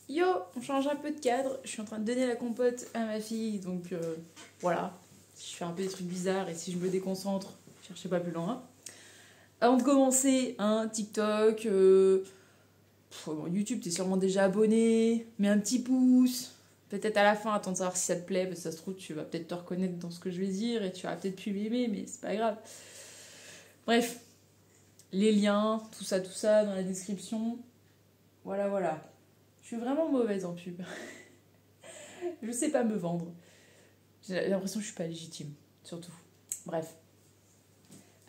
Yo, on change un peu de cadre. Je suis en train de donner la compote à ma fille, donc voilà. Je fais un peu des trucs bizarres et si je me déconcentre, cherchez pas plus loin. Avant de commencer, un TikTok, YouTube, t'es sûrement déjà abonné, mets un petit pouce. Peut-être à la fin, attends de savoir si ça te plaît, parce que ça se trouve, tu vas peut-être te reconnaître dans ce que je vais dire et tu vas peut-être plus m'aimer, mais c'est pas grave. Bref, les liens, tout ça dans la description. Voilà, voilà. Je suis vraiment mauvaise en pub. Je sais pas me vendre. J'ai l'impression que je suis pas légitime, surtout. Bref.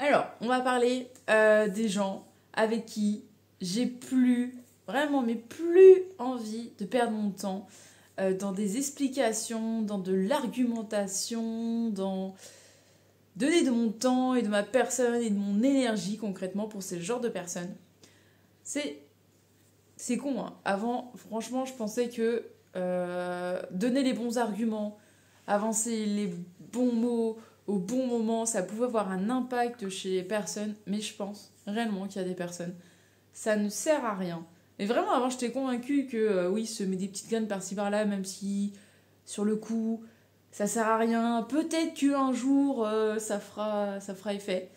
Alors, on va parler des gens avec qui j'ai plus, vraiment, mais plus envie de perdre mon temps dans des explications, dans de l'argumentation, dans donner de mon temps et de ma personne et de mon énergie concrètement pour ce genre de personnes. C'est con, hein. Avant, franchement, je pensais que donner les bons arguments, avancer les bons mots au bon moment, ça pouvait avoir un impact chez les personnes, mais je pense réellement qu'il y a des personnes, ça ne sert à rien. Mais vraiment, avant, j'étais convaincue que oui, se met des petites graines par-ci par-là, même si sur le coup, ça sert à rien. Peut-être qu'un jour, ça fera effet.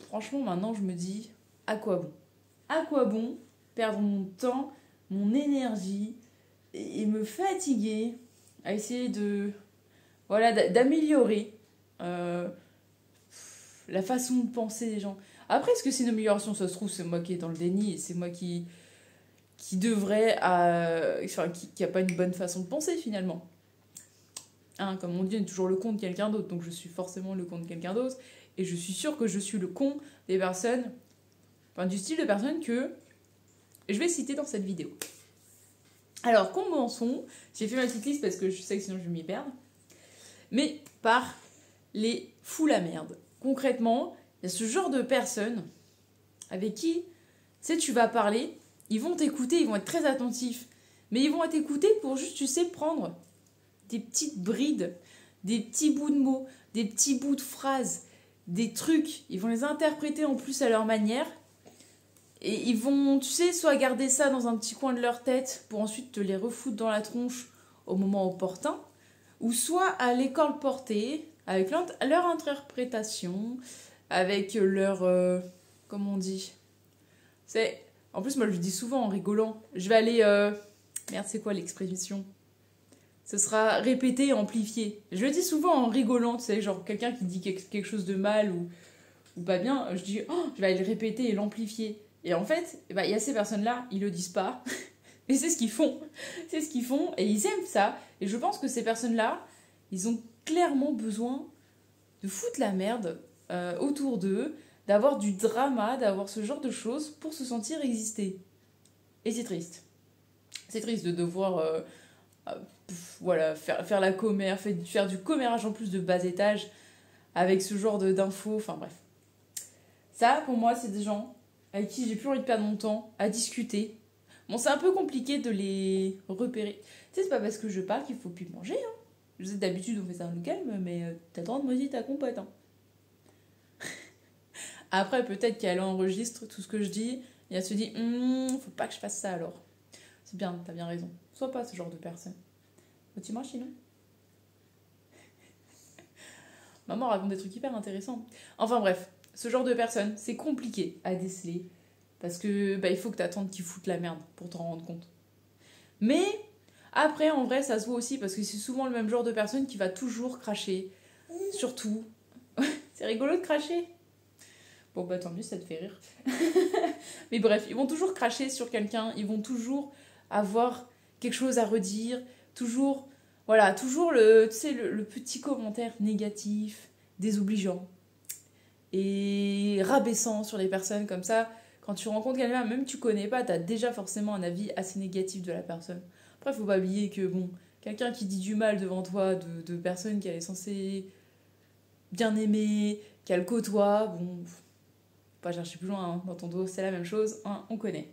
Franchement, maintenant, je me dis, à quoi bon? À quoi bon perdre mon temps, mon énergie et me fatiguer à essayer d'améliorer la façon de penser des gens. Après, est-ce que c'est une amélioration? Ça se trouve, c'est moi qui est dans le déni et c'est moi qui devrait, qui a pas une bonne façon de penser finalement. Hein, comme on dit, on est toujours le con de quelqu'un d'autre, donc je suis forcément le con de quelqu'un d'autre et je suis sûre que je suis le con des personnes, enfin du style de personnes que je vais citer dans cette vidéo. Alors, commençons. J'ai fait ma petite liste parce que je sais que sinon je vais m'y perdre. Mais par les fous la merde. Concrètement, il y a ce genre de personnes avec qui, tu sais, tu vas parler, ils vont t'écouter, ils vont être très attentifs. Mais ils vont t'écouter pour juste, tu sais, prendre des petites brides, des petits bouts de mots, des petits bouts de phrases, des trucs. Ils vont les interpréter en plus à leur manière. Et ils vont, tu sais, soit garder ça dans un petit coin de leur tête pour ensuite te les refoutre dans la tronche au moment opportun, ou soit à les colporter avec leur interprétation, avec leur... comment on dit? En plus, moi, je le dis souvent en rigolant. Je vais aller... Merde, c'est quoi l'expression? Ce sera répété et amplifié. Je le dis souvent en rigolant, tu sais, genre quelqu'un qui dit quelque chose de mal ou pas bien, je dis, oh, je vais aller le répéter et l'amplifier. Et en fait, il y a ces personnes-là, ils le disent pas. Et c'est ce qu'ils font. C'est ce qu'ils font et ils aiment ça. Et je pense que ces personnes-là, ils ont clairement besoin de foutre la merde autour d'eux, d'avoir du drama, d'avoir ce genre de choses pour se sentir exister. Et c'est triste. C'est triste de devoir voilà, faire la commère, faire du commérage en plus de bas étage avec ce genre d'infos. Enfin bref. Ça, pour moi, c'est des gens avec qui j'ai plus envie de perdre mon temps à discuter. Bon, c'est un peu compliqué de les repérer. Tu sais, c'est pas parce que je parle qu'il faut plus manger. Hein. Je sais, d'habitude, on fait ça en nous calme, mais t'as le droit de moitié ta compote. Hein. Après, peut-être qu'elle enregistre tout ce que je dis et elle se dit faut pas que je fasse ça alors. C'est bien, t'as bien raison. Sois pas ce genre de personne. Tu manges sinon? Maman raconte des trucs hyper intéressants. Enfin bref, ce genre de personne, c'est compliqué à déceler. Parce que il faut que t'attendes qu'ils foutent la merde pour t'en rendre compte. Mais après, en vrai, ça se voit aussi parce que c'est souvent le même genre de personne qui va toujours cracher. Surtout. C'est rigolo de cracher. Bon, bah tant mieux, ça te fait rire. Mais bref, ils vont toujours cracher sur quelqu'un. Ils vont toujours avoir quelque chose à redire. Toujours, voilà, toujours le petit commentaire négatif, désobligeant et rabaissant sur les personnes comme ça. Quand tu rencontres quelqu'un, même tu connais pas, t'as déjà forcément un avis assez négatif de la personne. Après, faut pas oublier que, bon, quelqu'un qui dit du mal devant toi de personnes qu'elle est censée bien aimer, qu'elle côtoie, bon, faut pas chercher plus loin, hein, dans ton dos, c'est la même chose, hein, on connaît.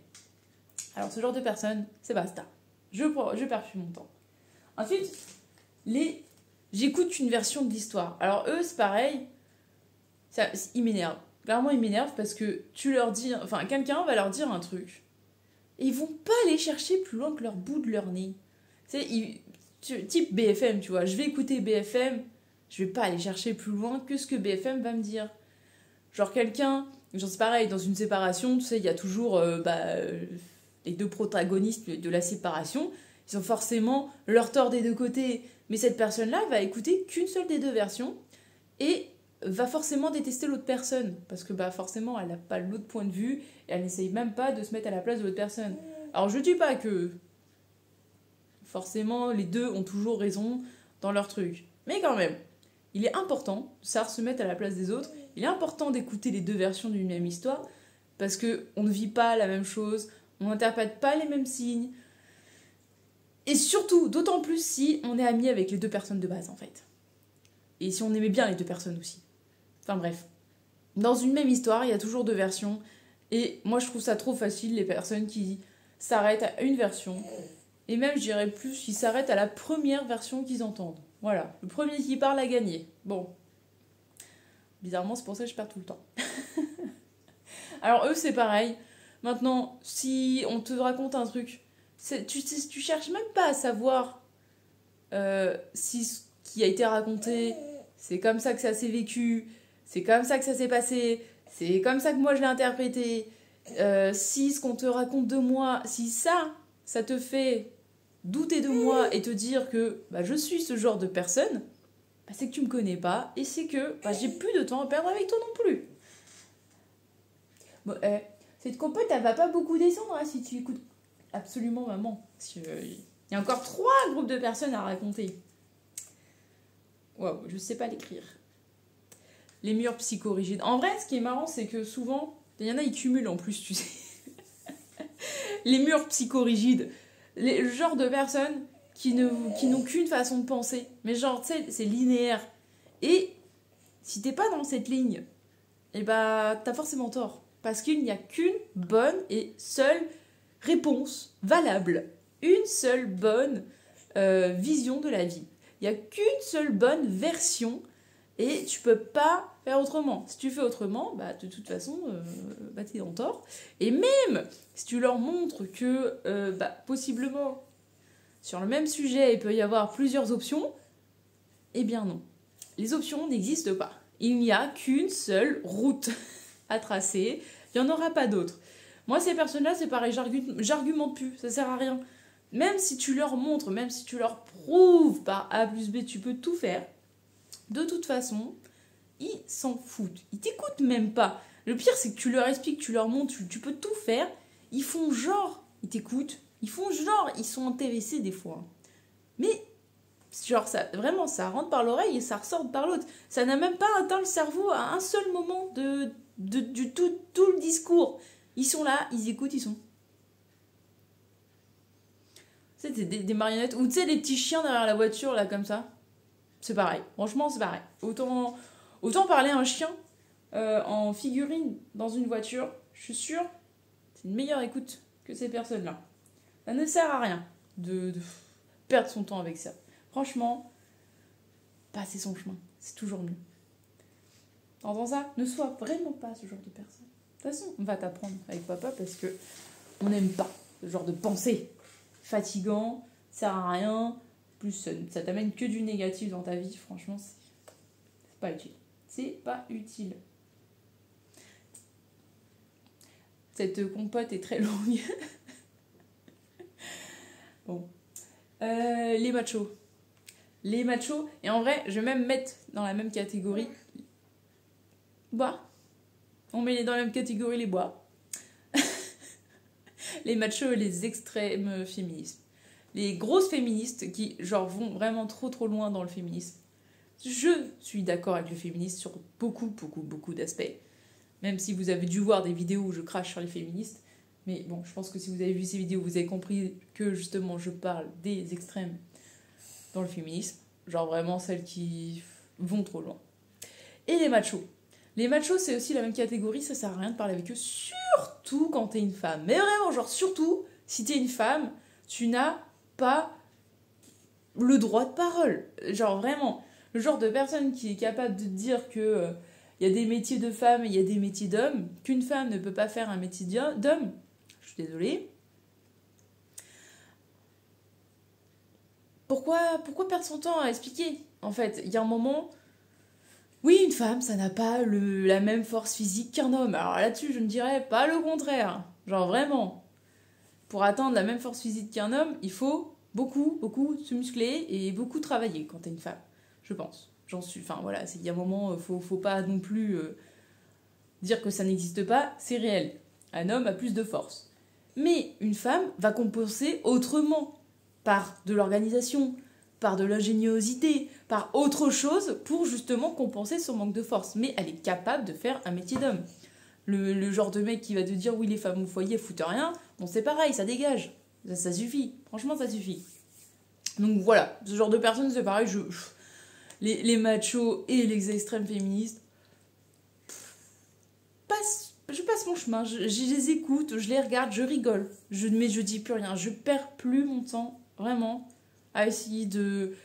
Alors, ce genre de personne, c'est basta. Je perds plus mon temps. Ensuite, j'écoute une version de l'histoire. Alors, eux, c'est pareil, ils m'énervent. Clairement, ils m'énervent parce que tu leur dis... Enfin, quelqu'un va leur dire un truc. et ils vont pas aller chercher plus loin que leur bout de leur nez. Tu sais, type BFM, tu vois, je vais écouter BFM, je vais pas aller chercher plus loin que ce que BFM va me dire. Genre quelqu'un, genre c'est pareil, dans une séparation, tu sais, il y a toujours les deux protagonistes de la séparation, ils ont forcément leur tort des deux côtés, mais cette personne-là va écouter qu'une seule des deux versions et va forcément détester l'autre personne, parce que forcément elle n'a pas l'autre point de vue et elle n'essaye même pas de se mettre à la place de l'autre personne. Alors je dis pas que forcément les deux ont toujours raison dans leur truc, mais quand même, il est important de savoir se mettre à la place des autres, il est important d'écouter les deux versions d'une même histoire, parce qu'on ne vit pas la même chose, on n'interprète pas les mêmes signes, et surtout, d'autant plus si on est ami avec les deux personnes de base en fait. Et si on aimait bien les deux personnes aussi. Enfin bref. Dans une même histoire, il y a toujours deux versions. Et moi, je trouve ça trop facile, les personnes qui s'arrêtent à une version. Et même, je dirais plus, qui s'arrêtent à la première version qu'ils entendent. Voilà. Le premier qui parle a gagné. Bon. Bizarrement, c'est pour ça que je perds tout le temps. Alors eux, c'est pareil. Maintenant, si on te raconte un truc, tu cherches même pas à savoir si ce qui a été raconté, c'est comme ça que ça s'est vécu, c'est comme ça que ça s'est passé, c'est comme ça que moi je l'ai interprété. Si ce qu'on te raconte de moi, si ça te fait douter de moi et te dire que je suis ce genre de personne, c'est que tu me connais pas et c'est que j'ai plus de temps à perdre avec toi non plus. Bon, cette compote, elle va pas beaucoup descendre si tu écoutes absolument maman. Parce qu'il y a encore 3 groupes de personnes à raconter. Waouh, je sais pas l'écrire. Les murs psychorigides. En vrai, ce qui est marrant, c'est que souvent, il y en a, ils cumulent en plus, tu sais. Les murs psychorigides. Le genre de personnes qui n'ont qu'une façon de penser. Mais genre, tu sais, c'est linéaire. Et si t'es pas dans cette ligne, t'as forcément tort. Parce qu'il n'y a qu'une bonne et seule réponse valable. Une seule bonne vision de la vie. Il n'y a qu'une seule bonne version et tu peux pas faire autrement. Si tu fais autrement, de toute façon, t'es en tort. Et même si tu leur montres que possiblement sur le même sujet, il peut y avoir plusieurs options, eh bien non. Les options n'existent pas. Il n'y a qu'une seule route à tracer. Il n'y en aura pas d'autre. Moi, ces personnes-là, c'est pareil, j'argumente plus, ça sert à rien. Même si tu leur montres, même si tu leur prouves par A plus B, tu peux tout faire, de toute façon, ils s'en foutent. Ils t'écoutent même pas. Le pire, c'est que tu leur expliques, tu leur montres, tu peux tout faire. Ils font genre, ils t'écoutent. Ils font genre, ils sont intéressés des fois. Mais, genre, vraiment, ça rentre par l'oreille et ça ressort par l'autre. Ça n'a même pas atteint le cerveau à un seul moment du tout le discours. Ils sont là, ils écoutent, ils sont... Tu sais, c'est des marionnettes. Ou tu sais, les petits chiens derrière la voiture, là, comme ça. C'est pareil. Franchement, c'est pareil. Autant parler à un chien en figurine dans une voiture, je suis sûre, c'est une meilleure écoute que ces personnes-là. Ça ne sert à rien de perdre son temps avec ça. Franchement, passer son chemin, c'est toujours mieux. T'entends ça? Ne sois vraiment pas ce genre de personne. De toute façon, on va t'apprendre avec papa parce que on n'aime pas ce genre de pensée. Fatigant, ça sert à rien. Plus, ça t'amène que du négatif dans ta vie. Franchement, c'est pas utile. C'est pas utile. Cette compote est très longue. Bon. Les machos. Les machos. Et en vrai, je vais même mettre dans la même catégorie bois. On met dans la même catégorie les bois. Les machos et les extrêmes féministes. Les grosses féministes qui, genre, vont vraiment trop loin dans le féminisme. Je suis d'accord avec le féminisme sur beaucoup d'aspects. Même si vous avez dû voir des vidéos où je crache sur les féministes. Mais bon, je pense que si vous avez vu ces vidéos, vous avez compris que, justement, je parle des extrêmes dans le féminisme. Genre, vraiment, celles qui vont trop loin. Et les machos. Les machos, c'est aussi la même catégorie, ça sert à rien de parler avec eux, surtout quand t'es une femme. Mais vraiment, genre, surtout, si t'es une femme, tu n'as pas le droit de parole. Genre, vraiment, le genre de personne qui est capable de dire que y a des métiers de femmes et il y a des métiers d'hommes, qu'une femme ne peut pas faire un métier d'homme, je suis désolée, pourquoi perdre son temps à expliquer? En fait, il y a un moment, oui, une femme, ça n'a pas la même force physique qu'un homme. Alors là-dessus, je ne dirais pas le contraire. Genre vraiment, pour atteindre la même force physique qu'un homme, il faut beaucoup se muscler et beaucoup travailler quand t'es une femme, je pense. J'en suis, enfin voilà, il y a un moment, faut pas non plus dire que ça n'existe pas, c'est réel. Un homme a plus de force. Mais une femme va compenser autrement, par de l'organisation, par de l'ingéniosité, par autre chose pour justement compenser son manque de force. Mais elle est capable de faire un métier d'homme. Le genre de mec qui va te dire oui, les femmes au foyer foutent rien, bon c'est pareil, ça dégage. Ça suffit, franchement ça suffit. Donc voilà, ce genre de personnes c'est pareil, les machos et les extrêmes féministes, je passe mon chemin, je les écoute, je les regarde, je rigole, mais je dis plus rien, je perds plus mon temps, vraiment, à essayer de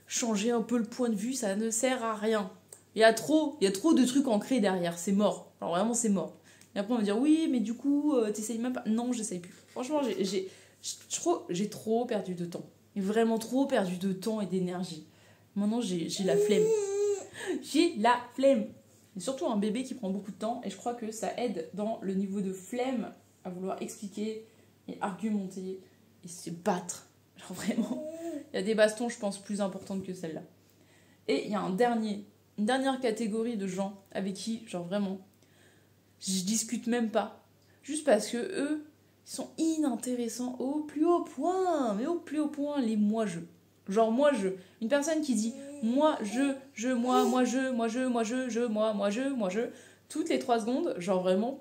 changer un peu le point de vue, ça ne sert à rien. Il y a trop de trucs ancrés derrière, c'est mort, alors vraiment c'est mort. Et après on va dire oui, mais du coup, t'essayes même pas. Non, j'essaye plus. Franchement, j'ai trop perdu de temps. Vraiment trop perdu de temps et d'énergie. Maintenant, j'ai la flemme. J'ai la flemme. Et surtout un bébé qui prend beaucoup de temps, et je crois que ça aide dans le niveau de flemme à vouloir expliquer et argumenter et se battre. Genre vraiment, il y a des bastons, je pense, plus importantes que celle-là. Et il y a une dernière catégorie de gens avec qui, genre vraiment, je discute même pas. Juste parce que eux, ils sont inintéressants au plus haut point. Mais au plus haut point, les moi-je. Genre moi-je. Une personne qui dit moi, je, moi, je. Toutes les 3 secondes, genre vraiment,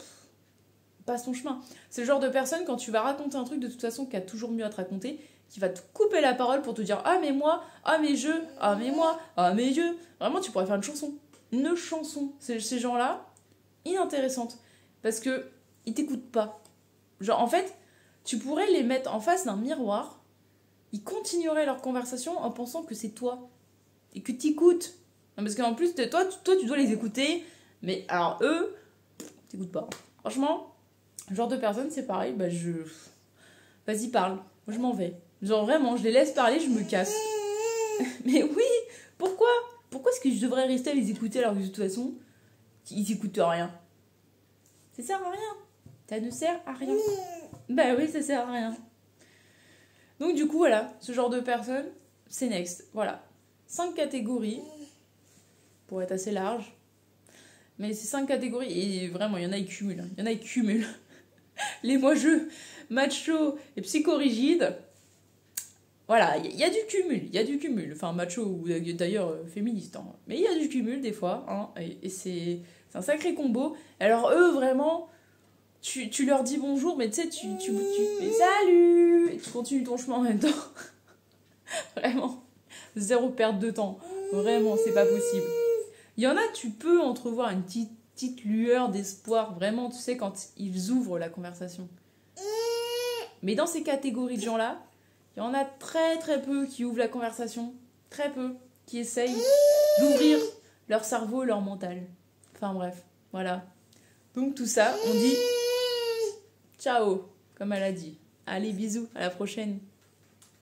passe ton chemin. C'est le genre de personne, quand tu vas raconter un truc de toute façon qui a toujours mieux à te raconter, qui va te couper la parole pour te dire ah mais moi, ah mais je, ah mais moi, ah mais je. Vraiment, tu pourrais faire une chanson. Une chanson. Ces gens-là, inintéressantes. Parce que ils t'écoutent pas. Genre, en fait, tu pourrais les mettre en face d'un miroir, ils continueraient leur conversation en pensant que c'est toi. Et que t'écoutes. Parce qu'en plus, toi, tu dois les écouter. Mais alors, eux, t'écoutes pas. Franchement, ce genre de personne, c'est pareil. Bah, vas-y, parle. Moi, je m'en vais. Genre, vraiment, je les laisse parler, je me casse. Mais oui, pourquoi est-ce que je devrais rester à les écouter alors que de toute façon, ils t'écoutent rien? Ça sert à rien. Ça ne sert à rien. Bah oui, ça sert à rien. Donc du coup, voilà, ce genre de personnes, c'est next. Voilà. 5 catégories, pour être assez large. Mais ces 5 catégories, et vraiment, il y en a, ils cumulent. Il y en a, ils cumulent. Les moi-je, macho et psychorigide. Voilà, il y a du cumul. Enfin, macho ou d'ailleurs féministe. Hein. Mais il y a du cumul des fois. Hein, et c'est un sacré combo. Alors eux, vraiment... Tu leur dis bonjour, mais tu sais, tu fais salut et tu continues ton chemin en même temps. Vraiment. 0 perte de temps. Vraiment, c'est pas possible. Il y en a, tu peux entrevoir une petite lueur d'espoir, vraiment, tu sais, quand ils ouvrent la conversation. Mais dans ces catégories de gens-là, il y en a très très peu qui ouvrent la conversation. Très peu. Qui essayent d'ouvrir leur cerveau et leur mental. Enfin bref, voilà. Donc tout ça, on dit... Ciao, comme elle a dit. Allez, bisous, à la prochaine.